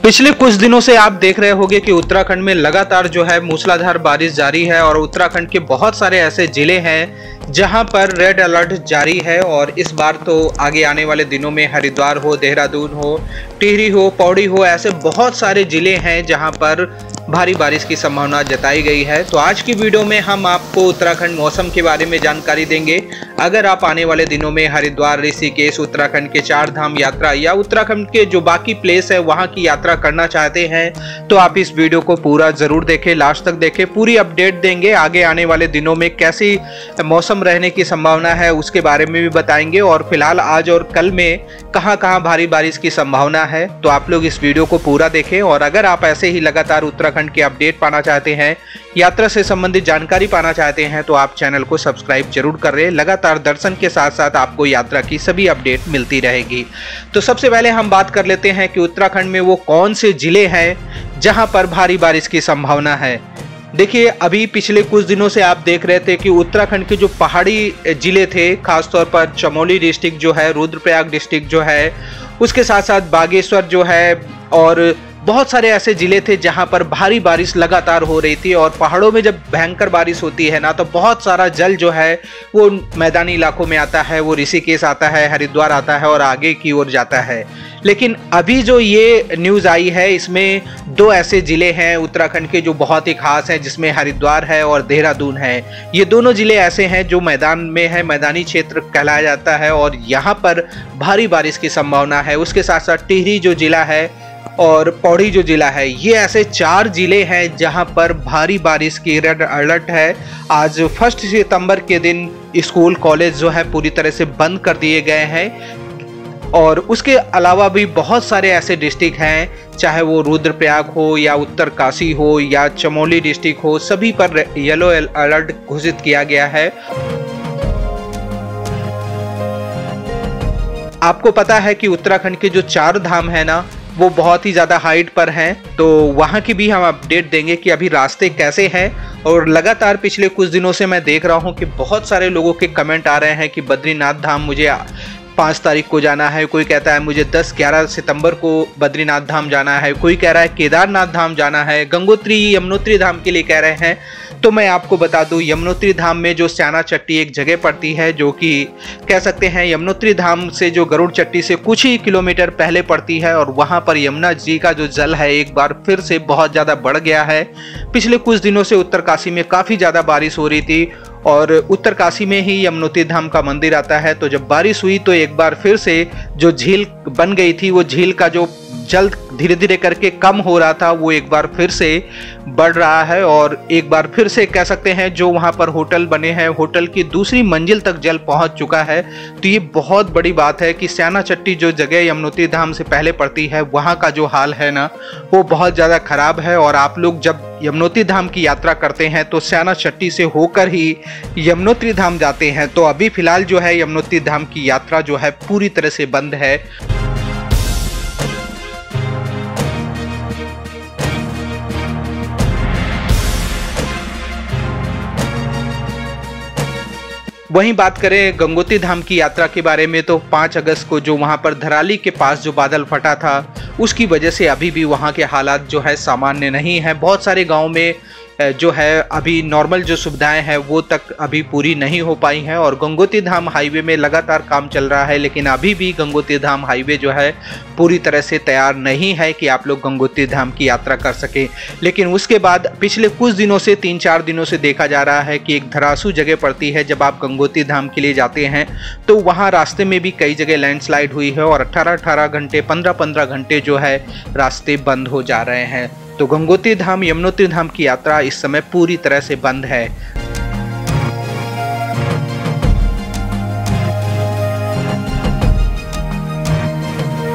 पिछले कुछ दिनों से आप देख रहे होंगे कि उत्तराखंड में लगातार जो है मूसलाधार बारिश जारी है और उत्तराखंड के बहुत सारे ऐसे जिले हैं जहां पर रेड अलर्ट जारी है। और इस बार तो आगे आने वाले दिनों में हरिद्वार हो, देहरादून हो, टिहरी हो, पौड़ी हो, ऐसे बहुत सारे जिले हैं जहां पर भारी बारिश की संभावना जताई गई है। तो आज की वीडियो में हम आपको उत्तराखंड मौसम के बारे में जानकारी देंगे। अगर आप आने वाले दिनों में हरिद्वार, ऋषिकेश, उत्तराखंड के 4 धाम यात्रा या उत्तराखंड के जो बाकी प्लेस है वहां की यात्रा करना चाहते हैं तो आप इस वीडियो को पूरा जरूर देखें, लास्ट तक देखें। पूरी अपडेट देंगे, आगे आने वाले दिनों में कैसी मौसम रहने की संभावना है उसके बारे में भी बताएंगे। और फिलहाल आज और कल में कहां भारी बारिश की संभावना है, तो आप लोग इस वीडियो को पूरा देखें। और अगर आप ऐसे ही लगातार उत्तराखंड के अपडेट पाना चाहते हैं, यात्रा से संबंधित जानकारी पाना चाहते हैं, तो आप चैनल को सब्सक्राइब जरूर करें। लगातार दर्शन के साथ साथ आपको यात्रा की सभी अपडेट मिलती रहेगी। तो सबसे पहले हम बात कर लेते हैं कि उत्तराखंड में वो कौन से जिले हैं जहां पर भारी बारिश की संभावना है। देखिए, अभी पिछले कुछ दिनों से आप देख रहे थे कि उत्तराखंड के जो पहाड़ी जिले थे, खासतौर पर चमोली डिस्ट्रिक्ट जो है, रुद्रप्रयाग डिस्ट्रिक्ट जो है, उसके साथ साथ बागेश्वर जो है, और बहुत सारे ऐसे जिले थे जहां पर भारी बारिश लगातार हो रही थी। और पहाड़ों में जब भयंकर बारिश होती है ना, तो बहुत सारा जल जो है वो मैदानी इलाकों में आता है, वो ऋषिकेश आता है, हरिद्वार आता है और आगे की ओर जाता है। लेकिन अभी जो ये न्यूज़ आई है, इसमें 2 ऐसे जिले हैं उत्तराखंड के जो बहुत ही खास हैं, जिसमें हरिद्वार है और देहरादून है। ये दोनों जिले ऐसे हैं जो मैदान में है, मैदानी क्षेत्र कहलाया जाता है और यहाँ पर भारी बारिश की संभावना है। उसके साथ साथ टिहरी जो जिला है और पौड़ी जो जिला है, ये ऐसे 4 जिले हैं जहां पर भारी बारिश की रेड अलर्ट है। आज 1 सितंबर के दिन स्कूल, कॉलेज जो है पूरी तरह से बंद कर दिए गए हैं। और उसके अलावा भी बहुत सारे ऐसे डिस्ट्रिक्ट हैं, चाहे वो रुद्रप्रयाग हो या उत्तरकाशी हो या चमोली डिस्ट्रिक्ट हो, सभी पर येलो अलर्ट घोषित किया गया है। आपको पता है कि उत्तराखंड के जो 4 धाम है ना, वो बहुत ही ज़्यादा हाइट पर हैं, तो वहाँ की भी हम अपडेट देंगे कि अभी रास्ते कैसे हैं। और लगातार पिछले कुछ दिनों से मैं देख रहा हूँ कि बहुत सारे लोगों के कमेंट आ रहे हैं कि बद्रीनाथ धाम मुझे 5 तारीख को जाना है, कोई कहता है मुझे 10-11 सितंबर को बद्रीनाथ धाम जाना है, कोई कह रहा है केदारनाथ धाम जाना है, गंगोत्री, यमुनोत्री धाम के लिए कह रहे हैं। तो मैं आपको बता दूं, यमुनोत्री धाम में जो स्याना चट्टी एक जगह पड़ती है, जो कि कह सकते हैं यमुनोत्री धाम से जो गरुड़ चट्टी से कुछ ही किलोमीटर पहले पड़ती है, और वहां पर यमुना जी का जो जल है एक बार फिर से बहुत ज़्यादा बढ़ गया है। पिछले कुछ दिनों से उत्तरकाशी में काफ़ी ज़्यादा बारिश हो रही थी और उत्तरकाशी में ही यमुनोत्री धाम का मंदिर आता है। तो जब बारिश हुई तो एक बार फिर से जो झील बन गई थी, वो झील का जो जल धीरे धीरे करके कम हो रहा था, वो एक बार फिर से बढ़ रहा है। और एक बार फिर से कह सकते हैं जो वहां पर होटल बने हैं, होटल की दूसरी मंजिल तक जल पहुंच चुका है। तो ये बहुत बड़ी बात है कि स्याना चट्टी जो जगह यमुनोत्री धाम से पहले पड़ती है, वहां का जो हाल है ना, वो बहुत ज़्यादा खराब है। और आप लोग जब यमुनोत्री धाम की यात्रा करते हैं तो स्याना चट्टी से होकर ही यमुनोत्री धाम जाते हैं। तो अभी फिलहाल जो है यमुनोत्री धाम की यात्रा जो है पूरी तरह से बंद है। वहीं बात करें गंगोत्री धाम की यात्रा के बारे में, तो 5 अगस्त को जो वहां पर धराली के पास जो बादल फटा था, उसकी वजह से अभी भी वहां के हालात जो है सामान्य नहीं है। बहुत सारे गांव में जो है अभी नॉर्मल जो सुविधाएं हैं वो तक अभी पूरी नहीं हो पाई हैं। और गंगोत्री धाम हाईवे में लगातार काम चल रहा है, लेकिन अभी भी गंगोत्री धाम हाईवे जो है पूरी तरह से तैयार नहीं है कि आप लोग गंगोत्री धाम की यात्रा कर सकें। लेकिन उसके बाद पिछले कुछ दिनों से, 3-4 दिनों से देखा जा रहा है कि एक धरासू जगह पड़ती है जब आप गंगोत्री धाम के लिए जाते हैं, तो वहाँ रास्ते में भी कई जगह लैंडस्लाइड हुई है और 18-18 घंटे, 15-15 घंटे जो है रास्ते बंद हो जा रहे हैं। तो गंगोत्री धाम, यमुनोत्री धाम की यात्रा इस समय पूरी तरह से बंद है।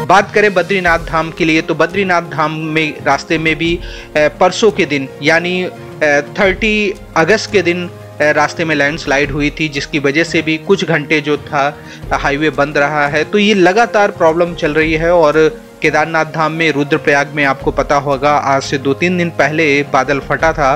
बात करें बद्रीनाथ धाम के लिए, तो बद्रीनाथ धाम में रास्ते में भी परसों के दिन यानी 30 अगस्त के दिन रास्ते में लैंडस्लाइड हुई थी, जिसकी वजह से भी कुछ घंटे जो था हाईवे बंद रहा है। तो ये लगातार प्रॉब्लम चल रही है। और केदारनाथ धाम में, रुद्रप्रयाग में आपको पता होगा आज से 2-3 दिन पहले बादल फटा था,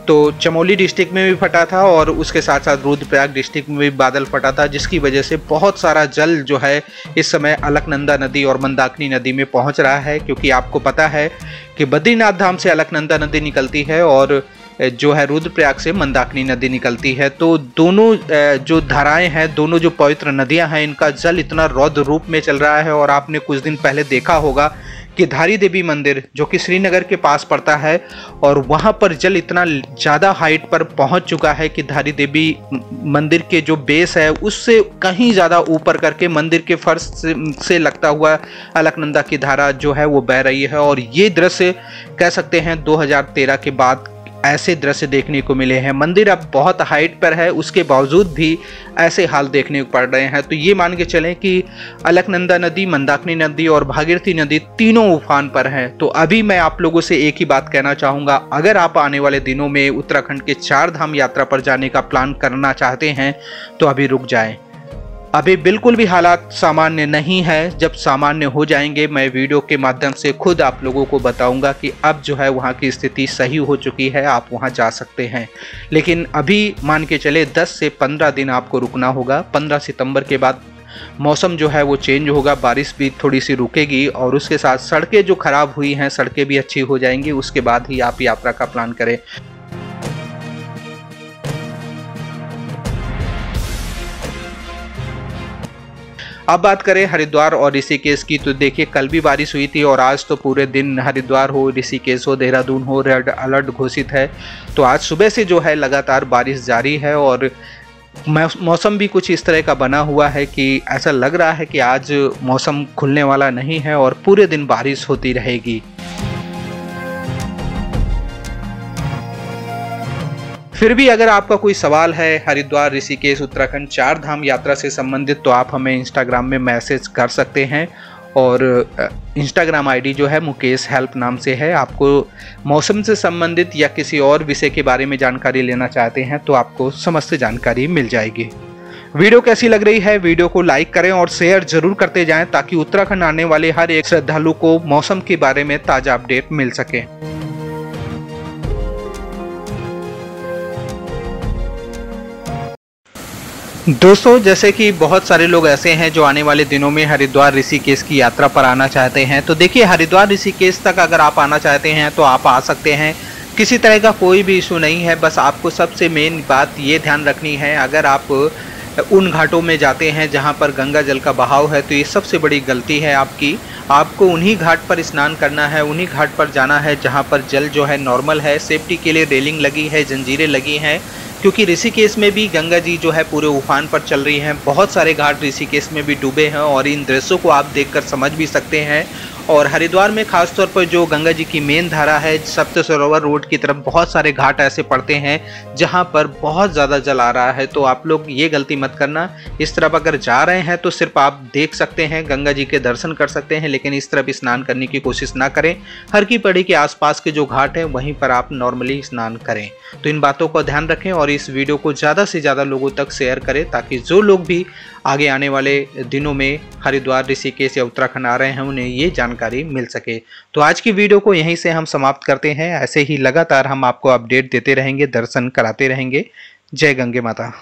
तो चमोली डिस्ट्रिक्ट में भी फटा था और उसके साथ साथ रुद्रप्रयाग डिस्ट्रिक्ट में भी बादल फटा था, जिसकी वजह से बहुत सारा जल जो है इस समय अलकनंदा नदी और मंदाकिनी नदी में पहुंच रहा है। क्योंकि आपको पता है कि बद्रीनाथ धाम से अलकनंदा नदी निकलती है और जो है रुद्रप्रयाग से मंदाकिनी नदी निकलती है। तो दोनों जो धाराएं हैं, दोनों जो पवित्र नदियां हैं, इनका जल इतना रौद्र रूप में चल रहा है। और आपने कुछ दिन पहले देखा होगा कि धारी देवी मंदिर जो कि श्रीनगर के पास पड़ता है और वहां पर जल इतना ज़्यादा हाइट पर पहुंच चुका है कि धारी देवी मंदिर के जो बेस है उससे कहीं ज़्यादा ऊपर करके मंदिर के फर्श से लगता हुआ अलकनंदा की धारा जो है वो बह रही है। और ये दृश्य कह सकते हैं 2013 के बाद ऐसे दृश्य देखने को मिले हैं। मंदिर अब बहुत हाइट पर है, उसके बावजूद भी ऐसे हाल देखने को पड़ रहे हैं। तो ये मान के चलें कि अलकनंदा नदी, मंदाकिनी नदी और भागीरथी नदी तीनों उफान पर हैं। तो अभी मैं आप लोगों से एक ही बात कहना चाहूँगा, अगर आप आने वाले दिनों में उत्तराखंड के 4 धाम यात्रा पर जाने का प्लान करना चाहते हैं तो अभी रुक जाएं। अभी बिल्कुल भी हालात सामान्य नहीं है। जब सामान्य हो जाएंगे मैं वीडियो के माध्यम से खुद आप लोगों को बताऊंगा कि अब जो है वहाँ की स्थिति सही हो चुकी है, आप वहाँ जा सकते हैं। लेकिन अभी मान के चले 10 से 15 दिन आपको रुकना होगा। 15 सितंबर के बाद मौसम जो है वो चेंज होगा, बारिश भी थोड़ी सी रुकेगी और उसके साथ सड़कें जो खराब हुई हैं सड़कें भी अच्छी हो जाएंगी। उसके बाद ही आप यात्रा का प्लान करें। अब बात करें हरिद्वार और ऋषिकेश की, तो देखिए कल भी बारिश हुई थी और आज तो पूरे दिन हरिद्वार हो, ऋषिकेश हो, देहरादून हो, रेड अलर्ट घोषित है। तो आज सुबह से जो है लगातार बारिश जारी है और मौसम भी कुछ इस तरह का बना हुआ है कि ऐसा लग रहा है कि आज मौसम खुलने वाला नहीं है और पूरे दिन बारिश होती रहेगी। फिर भी अगर आपका कोई सवाल है हरिद्वार, ऋषिकेश, उत्तराखंड 4 धाम यात्रा से संबंधित तो आप हमें इंस्टाग्राम में मैसेज कर सकते हैं। और इंस्टाग्राम आईडी जो है मुकेश हेल्प नाम से है। आपको मौसम से संबंधित या किसी और विषय के बारे में जानकारी लेना चाहते हैं तो आपको समस्त जानकारी मिल जाएगी। वीडियो कैसी लग रही है, वीडियो को लाइक करें और शेयर जरूर करते जाएं ताकि उत्तराखंड आने वाले हर एक श्रद्धालु को मौसम के बारे में ताज़ा अपडेट मिल सके। दोस्तों, जैसे कि बहुत सारे लोग ऐसे हैं जो आने वाले दिनों में हरिद्वार ऋषिकेश की यात्रा पर आना चाहते हैं। तो देखिए हरिद्वार ऋषिकेश तक अगर आप आना चाहते हैं तो आप आ सकते हैं, किसी तरह का कोई भी इशू नहीं है। बस आपको सबसे मेन बात ये ध्यान रखनी है, अगर आप उन घाटों में जाते हैं जहां पर गंगा जल का बहाव है तो ये सबसे बड़ी गलती है आपकी। आपको उन्हीं घाट पर स्नान करना है, उन्हीं घाट पर जाना है जहां पर जल जो है नॉर्मल है। सेफ्टी के लिए रेलिंग लगी है, जंजीरें लगी हैं, क्योंकि ऋषिकेश में भी गंगा जी जो है पूरे उफान पर चल रही हैं। बहुत सारे घाट ऋषिकेश में भी डूबे हैं और इन दृश्यों को आप देखकर समझ भी सकते हैं। और हरिद्वार में खासतौर पर जो गंगा जी की मेन धारा है, सप्त सरोवर रोड की तरफ बहुत सारे घाट ऐसे पड़ते हैं जहां पर बहुत ज़्यादा जल आ रहा है। तो आप लोग ये गलती मत करना। इस तरफ अगर जा रहे हैं तो सिर्फ आप देख सकते हैं, गंगा जी के दर्शन कर सकते हैं, लेकिन इस तरफ स्नान करने की कोशिश ना करें। हर की पड़ी के आसपास के जो घाट हैं वहीं पर आप नॉर्मली स्नान करें। तो इन बातों का ध्यान रखें और इस वीडियो को ज़्यादा से ज़्यादा लोगों तक शेयर करें ताकि जो लोग भी आगे आने वाले दिनों में हरिद्वार, ऋषिकेश या उत्तराखंड आ रहे हैं उन्हें ये जानकारी मिल सके। तो आज की वीडियो को यहीं से हम समाप्त करते हैं। ऐसे ही लगातार हम आपको अपडेट देते रहेंगे, दर्शन कराते रहेंगे। जय गंगे माता।